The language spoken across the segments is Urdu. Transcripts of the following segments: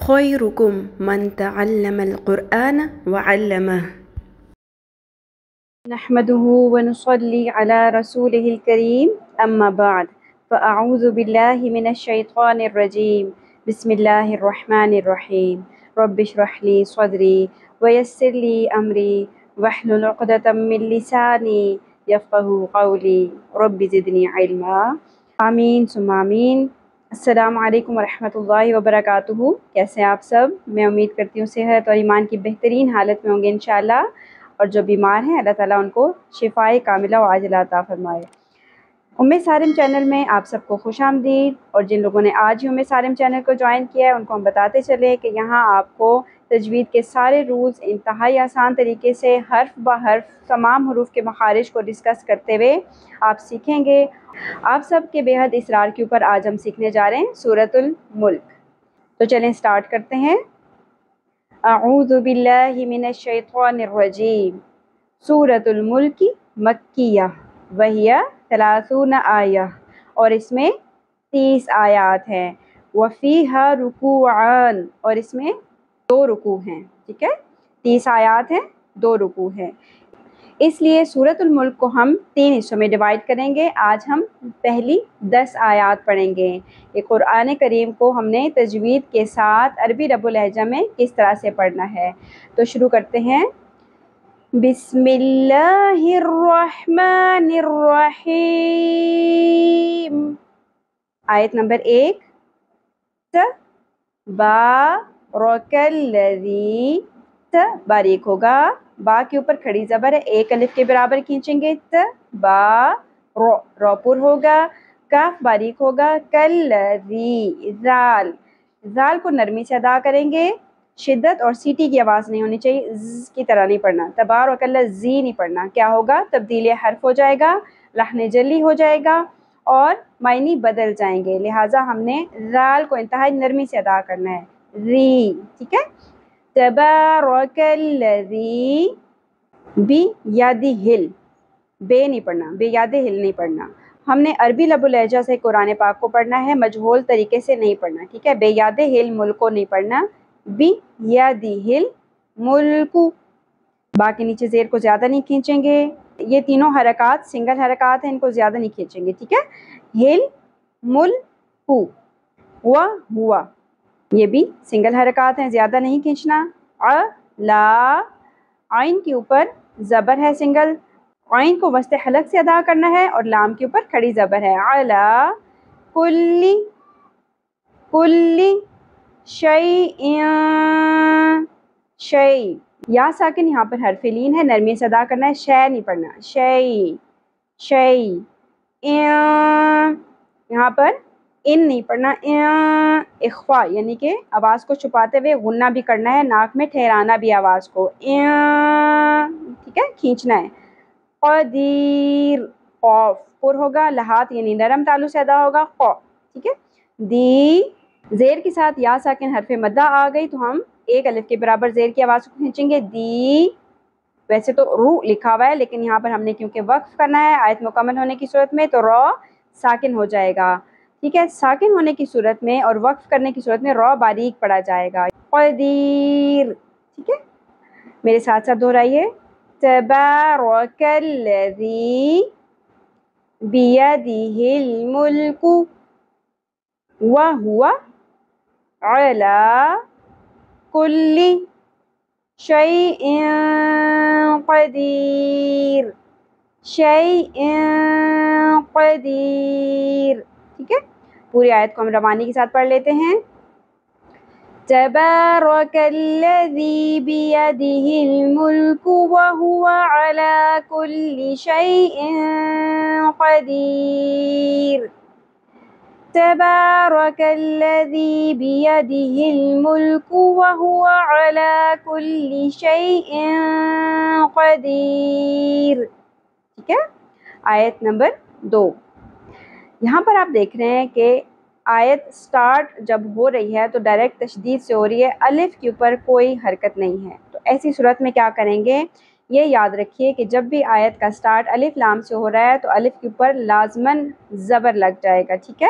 خيركم من تعلم القرآن وعلمه. نحمده ونصلي على رسوله الكريم أما بعد فأعوذ بالله من الشيطان الرجيم بسم الله الرحمن الرحيم رب اشرح لي صدري ويسر لي أمري واحلل عقدة من لساني يفقهوا قولي رب زدني علما آمین ثم آمین۔ السلام علیکم ورحمۃ اللہ وبرکاتہ۔ کیسے ہیں آپ سب؟ میں امید کرتی ہوں صحت اور ایمان کی بہترین حالت میں ہوں گے انشاءاللہ، اور جو بیمار ہیں اللہ تعالیٰ ان کو شفائے کاملہ و عاجلہ عطا فرمائے۔ سارم چینل میں آپ سب کو خوش آمدید، اور جن لوگوں نے آج ہی سارم چینل کو جوائن کیا ہے ان کو ہم بتاتے چلیں کہ یہاں آپ کو تجوید کے سارے رولز انتہائی آسان طریقے سے حرف بہ حرف تمام حروف کے مخارج کو ڈسکس کرتے ہوئے آپ سیکھیں گے۔ آپ سب کے بے حد اصرار کے اوپر آج ہم سیکھنے جا رہے ہیں سورۃ الملک۔ تو چلیں سٹارٹ کرتے ہیں۔ اعوذ باللہ من الشیطان الرجیم۔ سورۃ الملک مکیہ وہی 30 آیہ، اور اس میں 30 آیات ہیں۔ وفیہا رکوعان، اور اس میں 2 رکوع ہیں، ٹھیک ہے؟ 30 آیات ہیں، 2 رکوع ہیں، اس لیے سورۃ الملک کو ہم 3 حصوں میں ڈیوائڈ کریں گے۔ آج ہم پہلی 10 آیات پڑھیں گے۔ یہ قرآن کریم کو ہم نے تجوید کے ساتھ عربی رب اللہجہ میں کس طرح سے پڑھنا ہے۔ تو شروع کرتے ہیں۔ بسم اللہ الرحمن الرحیم۔ آیت نمبر 1، تبارک الذی، باریک ہوگا، با کے اوپر کھڑی زبر ہے، 1 الف کے برابر کھینچیں گے، رو پر ہوگا، کاف باریک ہوگا، کلذی، زال کو نرمی سے ادا کریں گے، شدت اور سیٹی کی آواز نہیں ہونی چاہیے، ز کی طرح نہیں پڑھنا، تبارک الذی نہیں پڑھنا، کیا ہوگا؟ تبدیل حرف ہو جائے گا، لحن جلی ہو جائے گا اور معنی بدل جائیں گے، لہٰذا ہم نے زال کو انتہائی نرمی سے ادا کرنا ہے، ری، ٹھیک ہے؟ تبارک الذی بیدہل، بے نہیں پڑھنا، بے یاد ہل نہیں پڑھنا۔ ہم نے عربی لب اللہجہ سے قرآن پاک کو پڑھنا ہے، مجہول طریقے سے نہیں پڑھنا، ٹھیک ہے؟ بے یاد ہل ملک کو نہیں پڑھنا، بی یادہل ملک، با کے نیچے زیر کو زیادہ نہیں کھینچیں گے، یہ تینوں حرکات سنگل حرکات ہیں، ان کو زیادہ نہیں کھینچیں گے، ٹھیک ہے؟ ہل ملک و ہوا، یہ بھی سنگل حرکات ہیں، زیادہ نہیں کھینچنا۔ لا، عین کے اوپر زبر ہے سنگل، عین کو وسط حلق سے ادا کرنا ہے اور لام کے اوپر کھڑی زبر ہے۔ علا کل شیء، شیء، یا ساکن یہاں پر حرف لین ہے، نرمی سے ادا کرنا ہے، شے نہیں پڑھنا، شیء، شیء، یہاں پر ان نہیں پڑھنا، اخفا یعنی کہ آواز کو چھپاتے ہوئے غنہ بھی کرنا ہے، ناک میں ٹھہرانا بھی آواز کو، ٹھیک ہے؟ کھینچنا ہے۔ قدیر، قوف پر ہوگا، لحات یعنی نرم تالو سے ادا ہوگا، قو، ٹھیک ہے؟ دی، زیر کے ساتھ یا ساکن حرف مدہ آ گئی تو ہم 1 الف کے برابر زیر کی آواز کو کھینچیں گے، دی، ویسے تو رو لکھا ہوا ہے لیکن یہاں پر ہم نے کیونکہ وقف کرنا ہے آیت مکمل ہونے کی صورت میں، تو رو ساکن ہو جائے گا، ٹھیک ہے؟ ساکن ہونے کی صورت میں اور وقف کرنے کی صورت میں رو باریک پڑا جائے گا، قدیر، ٹھیک ہے؟ میرے ساتھ ساتھ دہرائیے۔ تبارک الذی بیدہ الملک وہو علی کل شیء قدیر، شیء قدیر، ٹھیک ہے؟ پوری آیت کو ہم روانی کے ساتھ پڑھ لیتے ہیں۔ تبارک الذی بیدہ الملک وہو علی کل شیء قدیر، تبارک الذی بیدہ الملک وہو علی کل شیء قدیر، ٹھیک ہے؟ آیت نمبر 2، یہاں پر آپ دیکھ رہے ہیں کہ آیت سٹارٹ جب ہو رہی ہے تو ڈائریکٹ تشدید سے ہو رہی ہے، الف کے اوپر کوئی حرکت نہیں ہے، تو ایسی صورت میں کیا کریں گے؟ یہ یاد رکھیے کہ جب بھی آیت کا سٹارٹ الف لام سے ہو رہا ہے تو الف کے اوپر لازماً زبر لگ جائے گا، ٹھیک ہے؟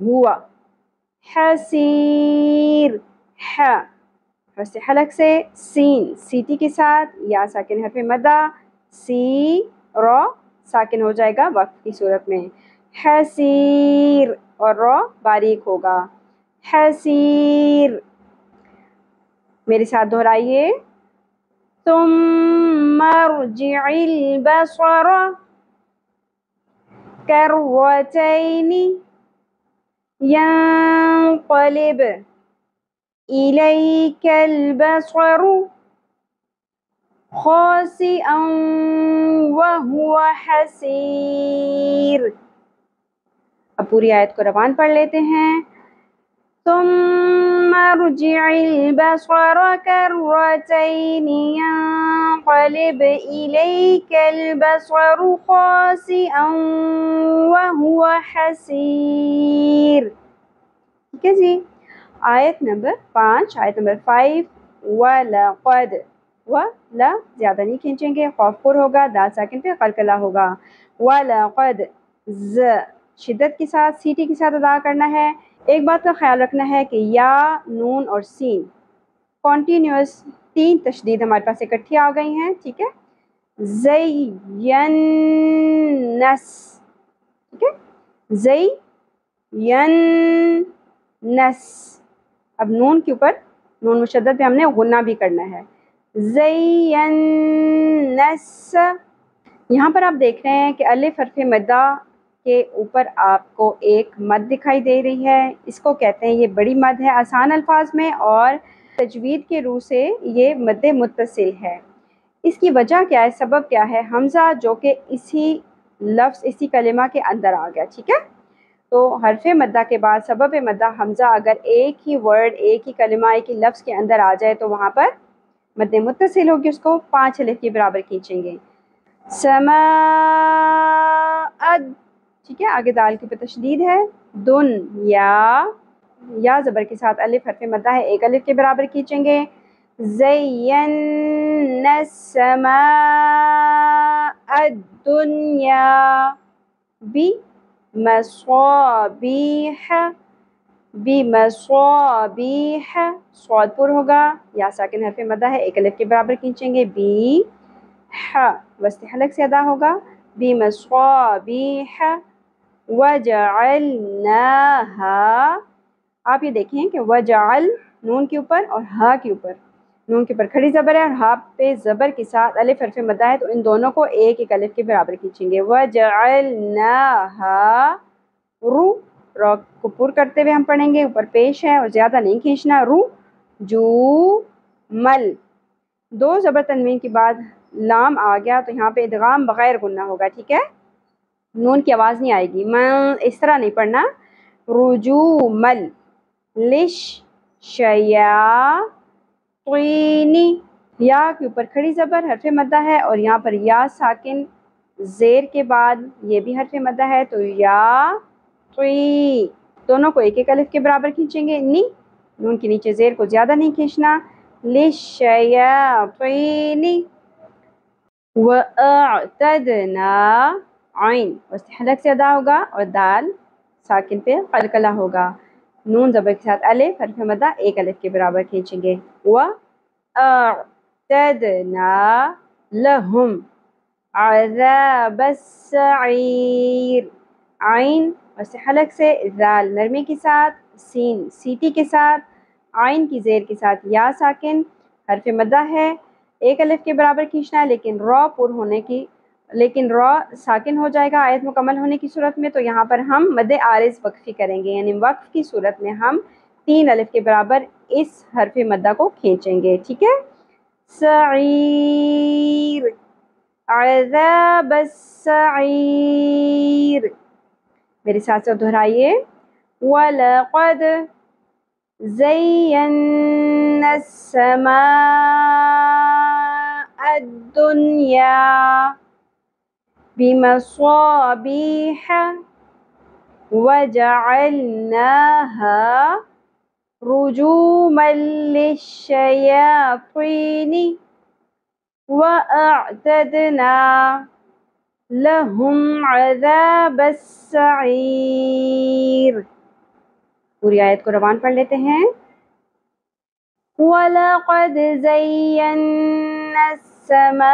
ہوا، حسیر، ح حرف حلق سے سین سیٹی کے ساتھ یا ساکن حرف مدہ سی را ساکن ہو جائے گا وقف کی صورت میں، حسیر، اور را باریک ہوگا، حسیر۔ میرے ساتھ دہرائیے، ثم ارجع البصر كرتين ينقلب إليك البصر خاسئا وهو حسير۔ اب پوری آیت کو روان پڑھ لیتے ہیں، ثم ارجع البصر كرتين ينقلب إليك البصر خاسئا وهو حسير۔ ٹھیک ہے جی، آیت نمبر 5، آیت نمبر 5، وَلَقَدْ، لا زیادہ نہیں کھینچیں گے، خوف پر ہوگا، دال ساکن پہ قلقلہ ہوگا، وَلَقَدْ ز شدت کے ساتھ سیٹی کے ساتھ ادا کرنا ہے۔ ایک بات کا خیال رکھنا ہے کہ یا، نون اور سین کنٹینیوس 3 تشدید ہمارے پاس اکٹھی آ گئی ہیں، ٹھیک ہے، زینس، ٹھیک ہے، زینس۔ اب نون کے اوپر نون مشدد پہ ہم نے غنہ بھی کرنا ہے، زینس۔ یہاں پر آپ دیکھ رہے ہیں کہ الف حرف مدہ کے اوپر آپ کو ایک مد دکھائی دے رہی ہے، اس کو کہتے ہیں، یہ بڑی مد ہے آسان الفاظ میں، اور تجوید کے روح سے یہ مد متصل ہے۔ اس کی وجہ کیا ہے، سبب کیا ہے، حمزہ جو کہ اسی لفظ اسی کلمہ کے اندر آ گیا، ٹھیک ہے، تو حرف مدہ کے بعد سبب مدہ حمزہ اگر ایک ہی ورڈ، ایک ہی کلمہ، ایک ہی لفظ کے اندر آ جائے تو وہاں پر مد متصل ہوگی، اس کو 5 الف کے برابر کھینچیں گے، سماء، ٹھیک ہے، آگے دال کے اوپر تشدید ہے، دن، یا زبر کے ساتھ الف حرف مدہ ہے، 1 الف کے برابر کھینچیں گے، زینا السماء الدنیا بمصابیح، بمصابیح، صاد پر ہوگا، یا ساکن حرف مدہ ہے، 1 الف کے برابر کھینچیں گے، بی ح وسط حلق سے ادا ہوگا، بمصابیح، وجعلناہا۔ آپ یہ دیکھیں کہ وجعل نون کے اوپر اور ہا کے اوپر، نون کے اوپر کھڑی زبر ہے اور ہا پہ زبر کے ساتھ الف حرف مدہ ہے، تو ان دونوں کو 1 الف کے برابر کھینچیں گے، وجعلناہا، رو را کو پر کرتے ہوئے ہم پڑھیں گے، اوپر پیش ہے اور زیادہ نہیں کھینچنا، رو جو مل، 2 زبر تنوین کے بعد لام آ گیا تو یہاں پہ ادغام بغیر غنہ ہوگا، ٹھیک ہے، نون کی آواز نہیں آئے گی، اس طرح نہیں پڑھنا، رجومل، لش شیاطین، یا کے اوپر کھڑی زبر حرف مدہ ہے اور یہاں پر یا ساکن زیر کے بعد یہ بھی حرف مدہ ہے، تو یا قی، دونوں کو 1 الف کے برابر کھینچیں گے، نون کے نیچے زیر کو زیادہ نہیں کھینچنا، للشیاطین، وَأَعْتَدْنَا، عین وسط حلق سے ادا ہوگا اور دال ساکن پہ قلقلہ ہوگا، نون زبر کے ساتھ الف حرف مدہ 1 الف کے برابر کھینچیں گے، وَأَعْتَدْنَا لَهُمْ عَذَابَ السَّعِيرِ، عین وسط حلق سے دال نرمی کے ساتھ، سین سیٹی کے ساتھ، عین کی زیر کے ساتھ یا ساکن حرف مدہ ہے، 1 الف کے برابر کھینچنا ہے، لیکن را ساکن ہو جائے گا آیت مکمل ہونے کی صورت میں، تو یہاں پر ہم مد عارض وقفی کریں گے، یعنی وقف کی صورت میں ہم 3 الف کے برابر اس حرف مدہ کو کھینچیں گے، ٹھیک ہے، سعیر، عذاب السعیر۔ میرے ساتھ دہرائیے، وَلَقَدْ زَيَّنَّا السَّمَاءَ الدُّنْيَا بِمَصَابِيحَ وَجَعَلْنَاهَا رُجُومًا لِلشَّيَاطِينِ وَأَعْتَدْنَا لَهُمْ عَذَابَ السَّعِيرِ۔ پوری آیت کو روان پڑھ لیتے ہیں. وَلَقَدْ زَيَّنَّا السَّمَاءَ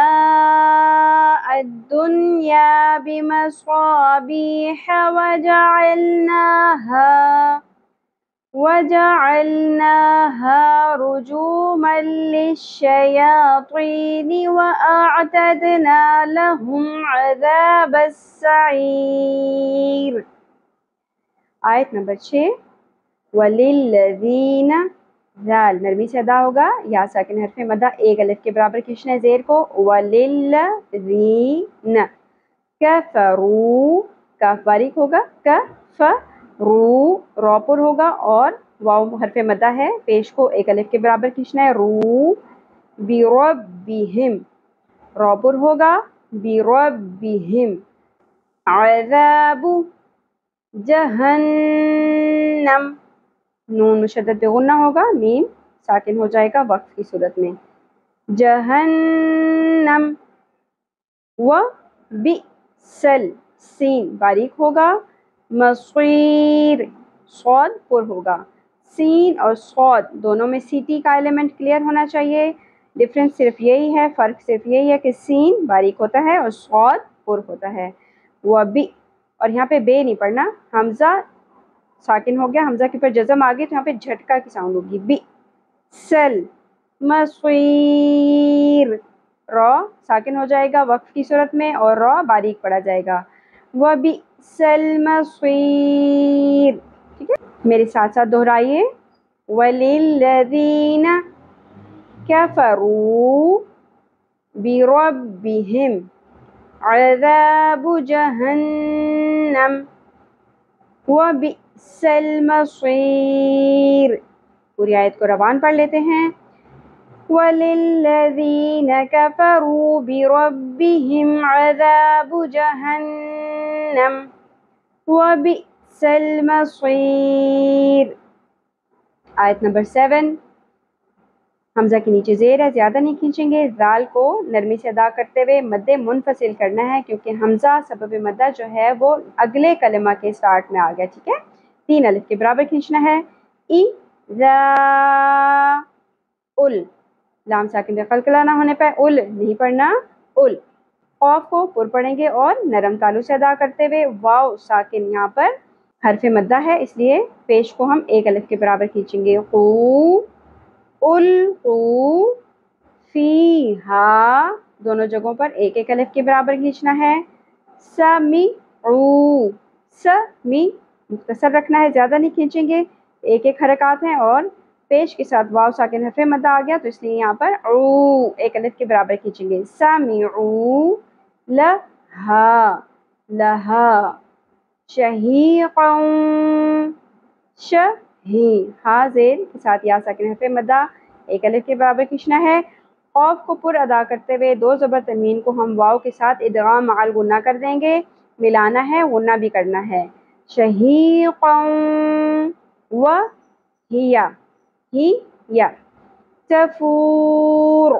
الدُّنْيَا بِمَصَابِيحَ وَجَعَلْنَاهَا رُجُومًا لِلشَّيَاطِينِ وَأَعْتَدْنَا لَهُمْ عَذَابَ السَّعِيرِ. آیت نمبر 6. وَلِلَّذِينَ ذال نرمی سے ادا ہوگا، یا ساکن حرف مدہ ایک الف کے برابر کھینچنا ہے زیر کو. وَلِلَّذِينَ کفروا کاف باریک ہوگا، کفروا را پر ہوگا اور واو حرف مدہ ہے، پیش کو ایک الف کے برابر کھینچنا ہے. رو بربہم را پر ہوگا، بربہم. عذاب جہنم نون مشدد پہ غنہ ہوگا، میم ساکن ہو جائے گا وقف کی صورت میں. جہنم. وبئسل سین باریک ہوگا، مصیر صاد پر ہوگا. سین اور صاد دونوں میں سیٹی کا ایلیمنٹ کلیئر ہونا چاہیے. ڈفرینس صرف یہی ہے، فرق صرف یہی ہے کہ سین باریک ہوتا ہے اور صاد پر ہوتا ہے. وبئ اور یہاں پہ بے نہیں پڑھنا، حمزہ ساکن ہو گیا، حمزہ کے اوپر جزم آ گئی تو یہاں پہ جھٹکا کی ساؤنڈ ہوگی. بئسل مصیر را ساکن ہو جائے گا وقف کی صورت میں اور را باریک پڑا جائے گا. وبئسل مصیر. ٹھیک ہے، میرے ساتھ ساتھ دہرائیے. وَلِلَّذِينَ كَفَرُوا بِرَبِّهِمْ عَذَابُ جَهَنَّمَ وَبِئْسَ الْمَصِيرُ. پوری آیت کو روان پڑھ لیتے ہیں. وَلِلَّذِينَ كَفَرُوا بِرَبِّهِمْ عَذَابُ جَهَنَّمَ وَبِئْسَ الْمَصِيرُ. آیت نمبر 7. حمزہ کے نیچے زیر ہے، زیادہ نہیں کھینچیں گے. ذال کو نرمی سے ادا کرتے ہوئے مد منفصل کرنا ہے کیونکہ حمزہ سبب مدہ جو ہے وہ اگلے کلمہ کے سٹارٹ میں آ گیا. ٹھیک ہے، 3 الف کے برابر کھینچنا ہے. اِذَا ال لام ساکن پہ قلقلہ نہ ہونے پہ ال نہیں پڑھنا، ال. قاف کو پر پڑھیں گے اور نرم تالو سے ادا کرتے ہوئے. واو ساکن یہاں پر حرف مدہ ہے اس لیے پیش کو ہم ایک الف کے برابر کھینچیں گے. قو القوا فیہا دونوں جگہوں پر ایک ایک الف کے برابر کھینچنا ہے. سمعوا سمی مختصر رکھنا ہے، زیادہ نہیں کھینچیں گے. ایک ایک حرکات ہیں اور پیش کے ساتھ واو ساکن حرف مدہ آ گیا تو اس لیے یہاں پر او ایک الف کے برابر کھینچیں گے. سمعوا لہا لہا شہیقا شہی ہا زیر کے ساتھ یا ساکن حرف مدہ ایک الف کے برابر کھینچنا ہے. قاف کو پر ادا کرتے ہوئے 2 زبر تنوین کو ہم واو کے ساتھ ادغام مع الغنہ کر دیں گے، ملانا ہے، غنہ بھی کرنا ہے. شہیقا و ہیا ہی یا. تفور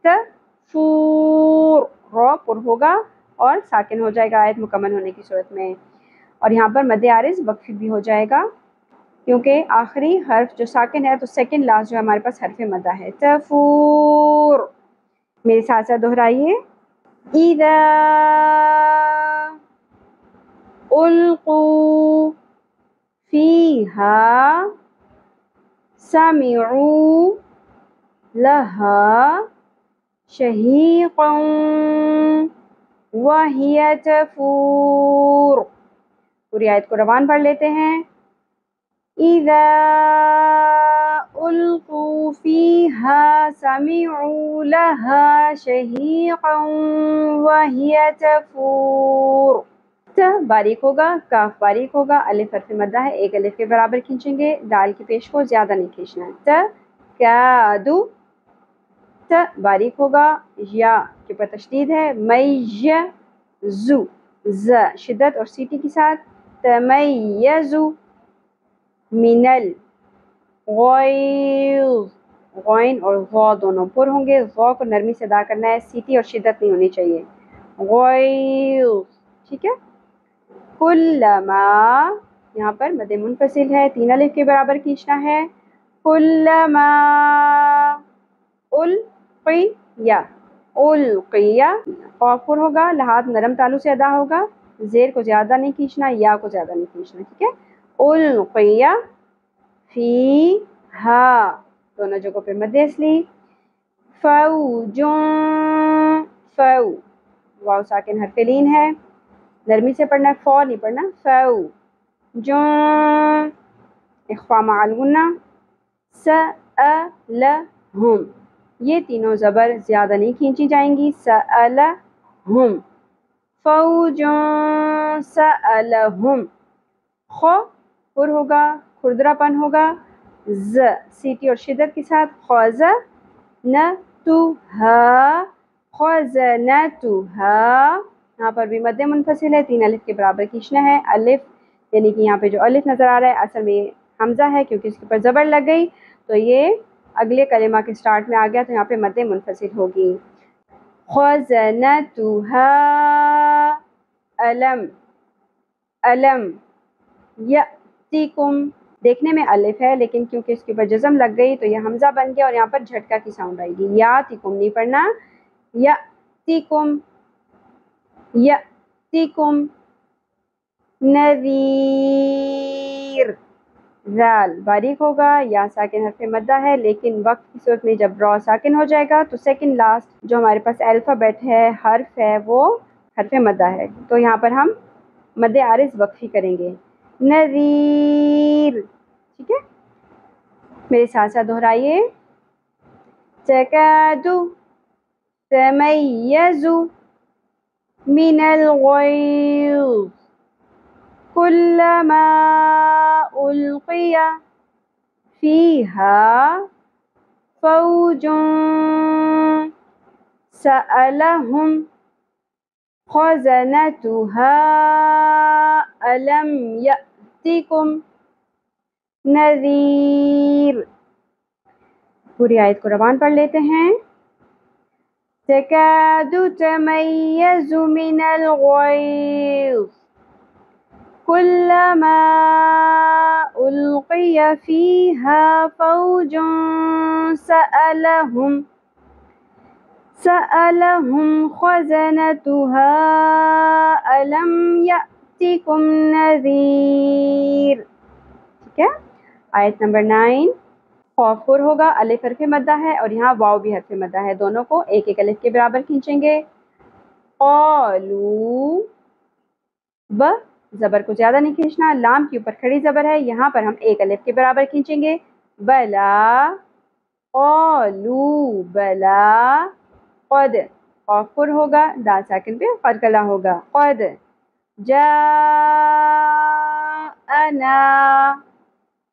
تفور را پر ہوگا اور ساکن ہو جائے گا آیت مکمل ہونے کی صورت میں. اور یہاں پر مد عارض وقفی بھی ہو جائے گا کیونکہ آخری حرف جو ساکن ہے تو سیکنڈ لاسٹ جو ہمارے پاس حرف مدہ ہے. تفور. میرے ساتھ ساتھ دہرائیے. اِذَا أُلْقُوا فِيهَا سَمِعُوا لَهَا شَهِيقًا وَهِيَ تَفُورُ. پوری آیت کو روان پڑھ لیتے ہیں. اِذَا أُلْقُوا فِيهَا سَمِعُوا لَهَا شَهِيقًا وَهِيَ تَفُورُ. ت باریک ہوگا، کاف باریک ہوگا، الف حرف مدہ ہے، ایک الف کے برابر کھینچیں گے. دال کی پیش کو زیادہ نہیں کھینچنا ہے. تکادو ت باریک ہوگا، یا کے پر تشدید ہے. میزو ز شدت اور سیٹی کے ساتھ. تمیزو من الغیظ غین اور غا دونوں پر ہوں گے. غا کو نرمی سے ادا کرنا ہے، سیٹی اور شدت نہیں ہونی چاہیے. غیظ. ٹھیک ہے. کلما یہاں پر مد منفصل ہے، 3 الف کے برابر کھینچنا ہے. کلما القیا، القیا قاف پر ہوگا، لحاظ نرم تالو سے ادا ہوگا، زیر کو زیادہ نہیں کھینچنا، یا کو زیادہ نہیں کھینچنا. ٹھیک ہے. القیا فیہا، دونوں جگہوں پہ مد اصلی. فوجون، فو واو ساکن حرف لین ہے، نرمی سے پڑھنا ہے، فو نہیں پڑھنا. فوجون اخفا مع الغنہ. سألہم، یہ تینوں زبر زیادہ نہیں کھینچی جائیں گی. سألہم، فوجون سألہم. خو پر ہوگا، کھردرا پن ہوگا. ز سیٹی اور شدت کے ساتھ. خزنتہا، خزنتہا. یہاں پر بھی مد منفصل ہے، 3 الف کے برابر کھینچنا ہے. الف یعنی کہ یہاں پہ جو الف نظر آ رہا ہے اصل میں حمزہ ہے، کیونکہ اس کے اوپر زبر لگ گئی تو یہ اگلے کلمہ کے سٹارٹ میں آ گیا، تو یہاں پہ مد منفصل ہوگی. خزنتہا علم، علم. یأتیکم، دیکھنے میں الف ہے لیکن کیونکہ اس کے اوپر جزم لگ گئی تو یہ حمزہ بن گیا اور یہاں پر جھٹکا کی ساؤنڈ آئے گی. یاتیکم نہیں پڑھنا، یأتیکم، یأتیکم. نذیر، ذال باریک ہوگا، یا ساکن حرف مدہ ہے لیکن وقت کی صورت میں جب را ساکن ہو جائے گا تو سیکنڈ لاسٹ جو ہمارے پاس الفابیٹ ہے، حرف ہے، وہ حرف مدہ ہے، تو یہاں پر ہم مد عارض وقفی کریں گے. نذیر. ٹھیک ہے، میرے ساتھ ساتھ دہرائیے. تکاد تمیز من الغیظ کلما القی فیہا فوج سألہم خزنتہا ألم یأتکم نذیر. پوری آیت کو روان پڑھ لیتے ہیں. تکاد تمیز من الغیظ کلما القی فیہا فوج سألہم خزنتہا ألم یأتکم نذیر. ٹھیک ہے. آیت نمبر 9. خوف پر ہوگا، الف حرف مدہ ہے اور یہاں واو بھی حرف مدہ ہے، دونوں کو ایک ایک الف کے برابر کھینچیں گے. قالو، ب زبر کو زیادہ نہیں کھینچنا، لام کے اوپر کھڑی زبر ہے، یہاں پر ہم ایک الف کے برابر کھینچیں گے. بلا، قالو بلا. قد خوف پر ہوگا، دال ساکن پہ قلقلہ ہوگا. قد جاءنا،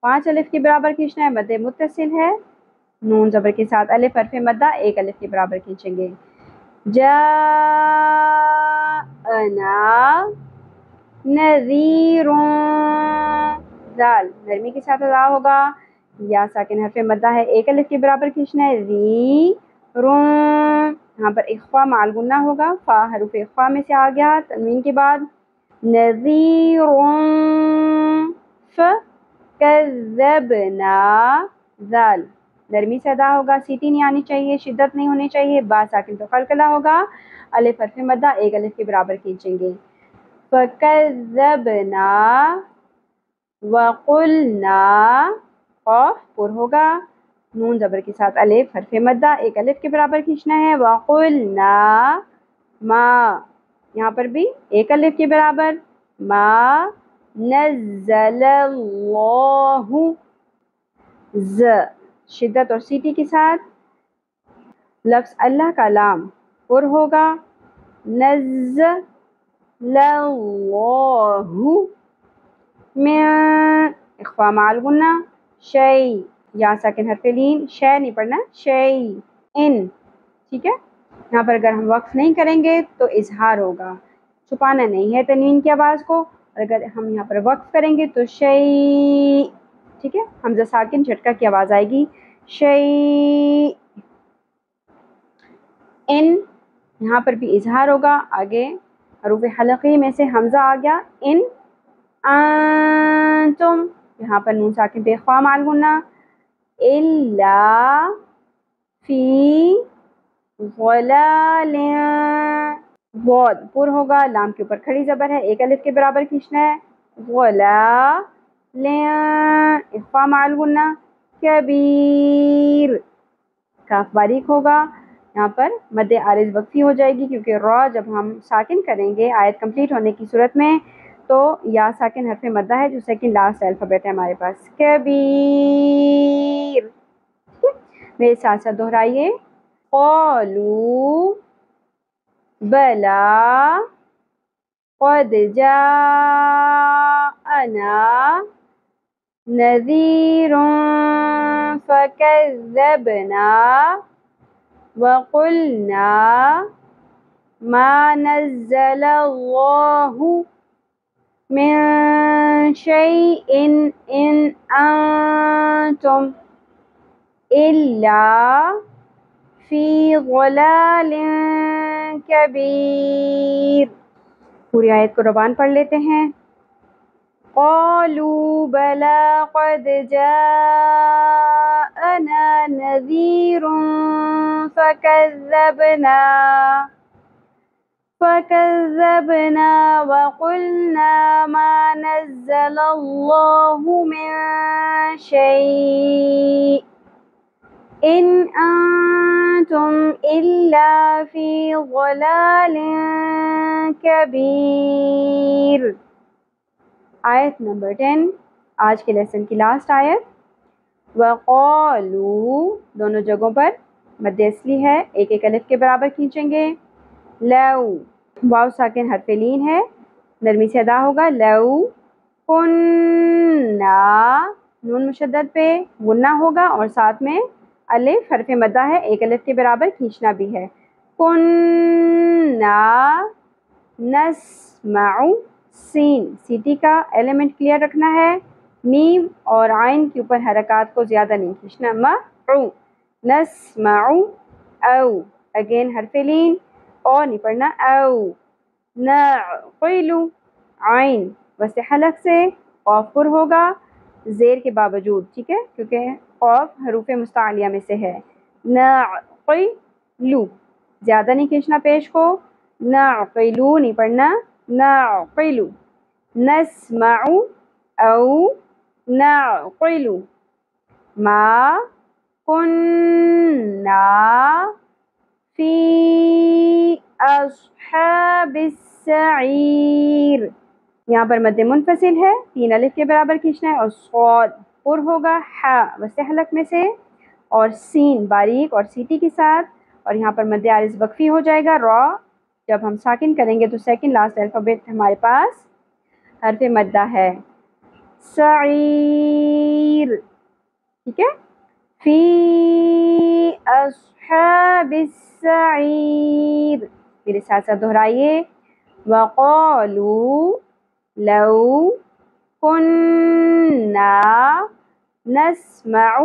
5 الف کے برابر کھینچنا ہے، مد متصل ہے، نون زبر کے ساتھ الف حرف مدہ، ایک الف کے برابر کھینچیں گے. جاءنا نذیر، ذال نرمی کے ساتھ ادا ہوگا، یا ساکن حرف مدہ ہے، ایک الف کے برابر کھینچنا ہے. یہاں پر اخفا مع الغنہ ہوگا، فا حروف اخفا میں سے آ گیا تنوین کے بعد. نذیر فکذبنا، ذال نرمی سے ادا ہوگا، سیٹی نہیں آنی چاہیے، شدت نہیں ہونی چاہیے، با ساکن تو قلقلہ ہوگا، الف حرف مدہ ایک الف کے برابر کھینچیں گے. فکذبنا وقلنا، قاف پر ہوگا، نون زبر کے ساتھ الف حرف مدہ، ایک الف کے برابر کھینچنا ہے. وقلنا ما، یہاں پر بھی ایک الف کے برابر. ما نزل اللہ، ز شدت اور سیٹی کے ساتھ، لفظ اللہ کا لام پر ہوگا. نزل اللہ من، اخفا مع الغنہ. شیء، یا ساکن حرف لین، شے نہیں پڑھنا، شیء ان. ٹھیک ہے. یہاں پر اگر ہم وقف نہیں کریں گے تو اظہار ہوگا، چھپانا نہیں ہے تنوین کی آواز کو، اور اگر ہم یہاں پر وقف کریں گے تو شیء. ٹھیک ہے، حمزہ ساکن جھٹکا کی آواز آئے گی. شیء ان، یہاں پر بھی اظہار ہوگا، آگے حروف حلقی میں سے حمزہ آ گیا. ان انتم، یہاں پر نون ساکن پہ خوا مال گنا، الا فی ضلال، واد پر ہوگا، لام کے اوپر کھڑی زبر ہے، ایک الف کے برابر کھینچنا ہے، ضلال اخفا مال گنا، کبیر، کاف باریک ہوگا، یہاں پر مد عارض وقفی ہو جائے گی کیونکہ را جب ہم ساکن کریں گے آیت کمپلیٹ ہونے کی صورت میں تو یا ساکن حرف مدہ ہے جو سیکنڈ لاسٹ الفابیٹ ہے ہمارے پاس، کبیر، میرے ساتھ ساتھ دہرائیے، قالوا بلا قد جاءنا نذیر فکذبنا وقلنا ما نزل اللہ من شیء ان انتم الا فی ضلال کبیر۔ پوری آیت کو روان پڑھ لیتے ہیں، قالوا بلا قد جاءنا نذیر فكذبنا وقلنا ما نزل الله من شيء إن أنتم إلا في ضلال كبير۔ آیت نمبر 10 آج کے لیسن کی لاسٹ آیت، وقالوا دونوں جگہوں پر مد اصلی ہے، ایک ایک الف کے برابر کھینچیں گے، لو واو ساکن حرف لین ہے، نرمی سے ادا ہوگا، لو کننا نون مشدد پہ غنہ ہوگا اور ساتھ میں الف حرف مدہ ہے، ایک الف کے برابر کھینچنا بھی ہے، کننا نسمع، سین سیٹی کا ایلیمنٹ کلیئر رکھنا ہے، میم اور عین کے اوپر حرکات کو زیادہ نہیں کھینچنا، معو نسمع، او اگین حرف لین اور نہیں پڑھنا، او نعقل، عین وسط حلق سے قاف پر ہوگا زیر کے باوجود، ٹھیک ہے کیونکہ قاف حروف مستعلیہ میں سے ہے، نعقل زیادہ نہیں کھینچنا پیش کو، نعقلو نہیں پڑھنا، نعقل، نسمع او نعقل، ما کننا فی اصحاب السعیر، یہاں پر مد منفصل ہے، تین الف کے برابر کھینچنا ہے اور صاد پر ہوگا، ہا وسط حلق میں سے اور سین باریک اور سیٹی کے ساتھ، اور یہاں پر مد عارض وقفی ہو جائے گا، را جب ہم ساکن کریں گے تو سیکنڈ لاسٹ الفابیٹ ہمارے پاس حرف مدہ ہے، سعیر، ٹھیک ہے، فی اصحاب السعیر، میرے ساتھ ساتھ دہرائیے، وقالوا لو کننا نسمع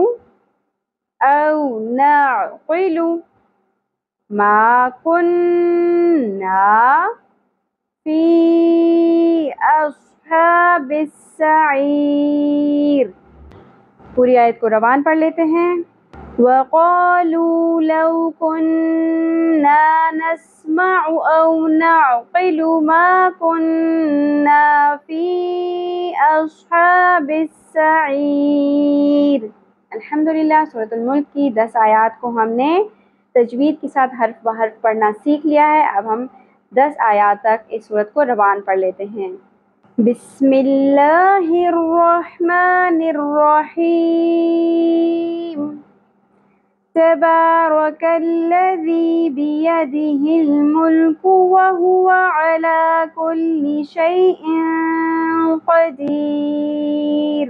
او نعقل ما کننا فی اصحاب السعیر۔ پوری آیت کو روان پڑھ لیتے ہیں، وقالوا لو كنا نسمع أو نعقل ما كنا في أصحاب السعير۔ الحمدللہ سورۃ الملک کی 10 آیات کو ہم نے تجوید کے ساتھ حرف بحرف پڑھنا سیکھ لیا ہے، اب ہم 10 آیات تک اس سورت کو روان پڑھ لیتے ہیں۔ بسم اللہ الرحمن الرحیم، تبارک الذی بیدہ الملک وہو علی کل شیء قدیر،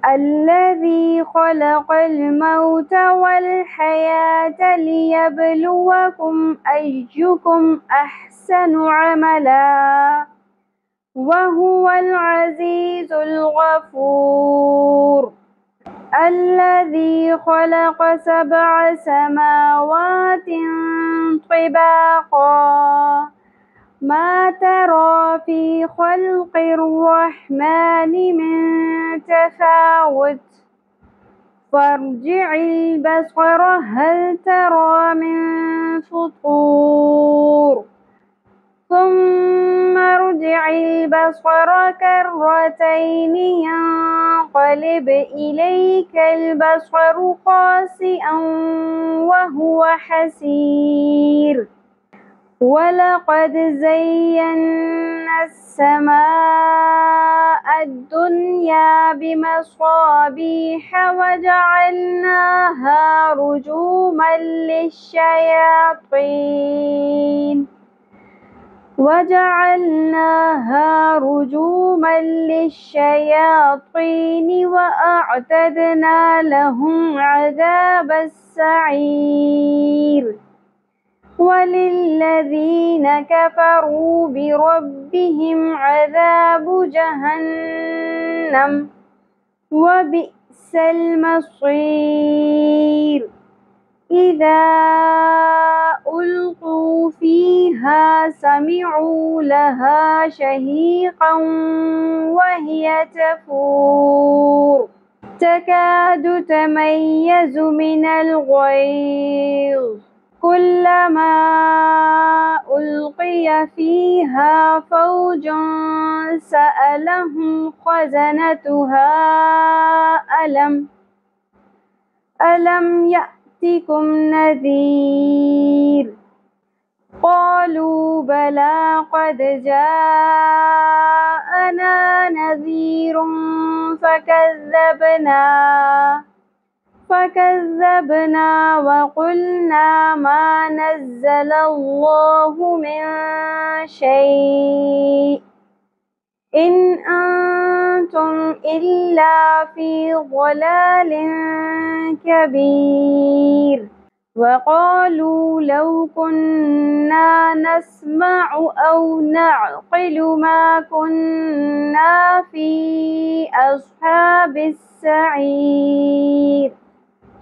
الذی خلق الموت والحیاة لیبلوکم ایکم احسن عملا وهو العزيز الغفور، الذي خلق 7 سماوات طباقا ما ترى في خلق الرحمن من تفاوت فارجع البصر هل ترى من فطور ثم ارجع البصر كرتين ينقلب إليك البصر خاسئا وهو حسير ولقد زينا السماء الدنيا بمصابيح وجعلناها رجوما للشياطين وأعتدنا لهم عذاب السعير وللذين كفروا بربهم عذاب جهنم وبئس المصير إذا ألقوا فيها سمعوا لها شهيقا وهي تفور تكاد تميز من الغيظ كلما ألقي فيها فوج سألهم خزنتها ألم يأتكم نذير قالوا بلى قد جاءنا نذير فكذبنا وقلنا ما نزل الله من شيء إن أنتم إلا في ضلال كبير وقالوا لو كنا نسمع أو نعقل ما كنا في أصحاب السعير